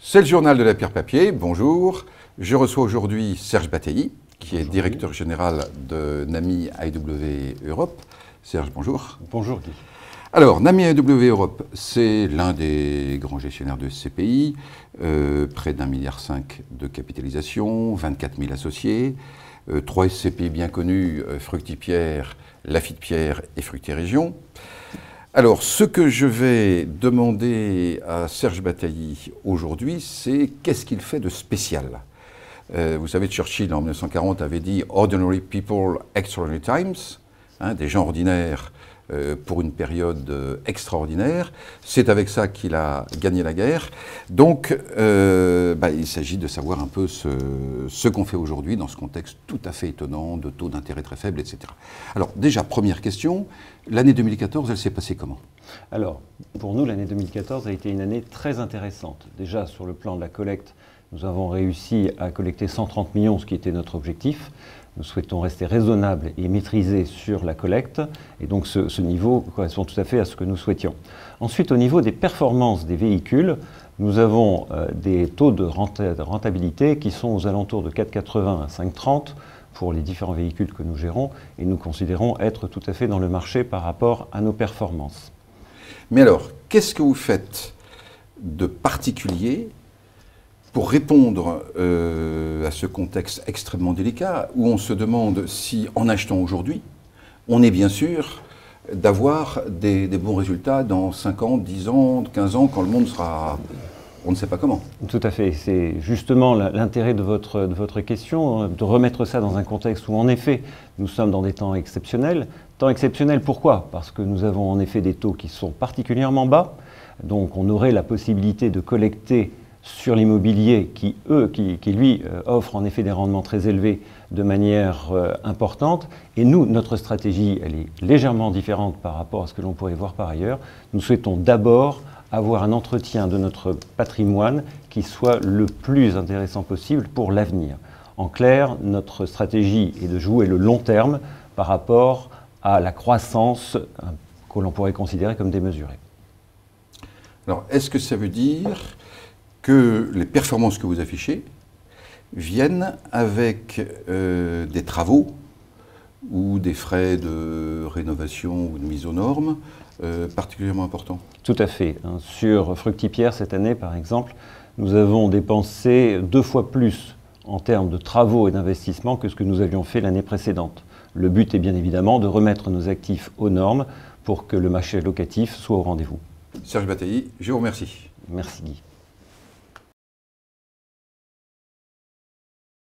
C'est le journal de la pierre papier, bonjour. Je reçois aujourd'hui Serge Batailly, qui est directeur général de NAMI AEW Europe. Serge, bonjour. Bonjour Guy. Alors, NAMI AEW Europe, c'est l'un des grands gestionnaires de SCPI, près d'1,5 milliard de capitalisation, 24 000 associés, 3 SCPI bien connus, Fructipierre, Lafitte-Pierre et Fructier Région. Alors, ce que je vais demander à Serge Batailly aujourd'hui, c'est qu'est-ce qu'il fait de spécial? Vous savez, Churchill, en 1940, avait dit « Ordinary people, extraordinary times », des gens ordinaires pour une période extraordinaire. C'est avec ça qu'il a gagné la guerre. Donc, il s'agit de savoir un peu ce qu'on fait aujourd'hui dans ce contexte tout à fait étonnant, de taux d'intérêt très faibles, etc. Alors, déjà, première question, l'année 2014, elle s'est passée comment? Alors, pour nous, l'année 2014 a été une année très intéressante. Déjà, sur le plan de la collecte, nous avons réussi à collecter 130 millions, ce qui était notre objectif. Nous souhaitons rester raisonnables et maîtrisés sur la collecte, et donc ce niveau correspond tout à fait à ce que nous souhaitions. Ensuite, au niveau des performances des véhicules, nous avons des taux de rentabilité qui sont aux alentours de 4,80 à 5,30 pour les différents véhicules que nous gérons, et nous considérons être tout à fait dans le marché par rapport à nos performances. Mais alors, qu'est-ce que vous faites de particulier pour répondre à ce contexte extrêmement délicat, où on se demande si, en achetant aujourd'hui, on est bien sûr d'avoir des bons résultats dans 5 ans, 10 ans, 15 ans, quand le monde sera... on ne sait pas comment. Tout à fait. C'est justement l'intérêt de votre question, de remettre ça dans un contexte où, en effet, nous sommes dans des temps exceptionnels. Temps exceptionnels, pourquoi? Parce que nous avons en effet des taux qui sont particulièrement bas, donc on aurait la possibilité de collecter sur l'immobilier qui lui, offre en effet des rendements très élevés de manière importante. Et nous, notre stratégie, elle est légèrement différente par rapport à ce que l'on pourrait voir par ailleurs. Nous souhaitons d'abord avoir un entretien de notre patrimoine qui soit le plus intéressant possible pour l'avenir. En clair, notre stratégie est de jouer le long terme par rapport à la croissance que l'on pourrait considérer comme démesurée. Alors, est-ce que ça veut dire que les performances que vous affichez viennent avec des travaux ou des frais de rénovation ou de mise aux normes particulièrement importants? Tout à fait. Sur Fructipierre, cette année, par exemple, nous avons dépensé 2 fois plus en termes de travaux et d'investissements que ce que nous avions fait l'année précédente. Le but est bien évidemment de remettre nos actifs aux normes pour que le marché locatif soit au rendez-vous. Serge Batailly, je vous remercie. Merci Guy.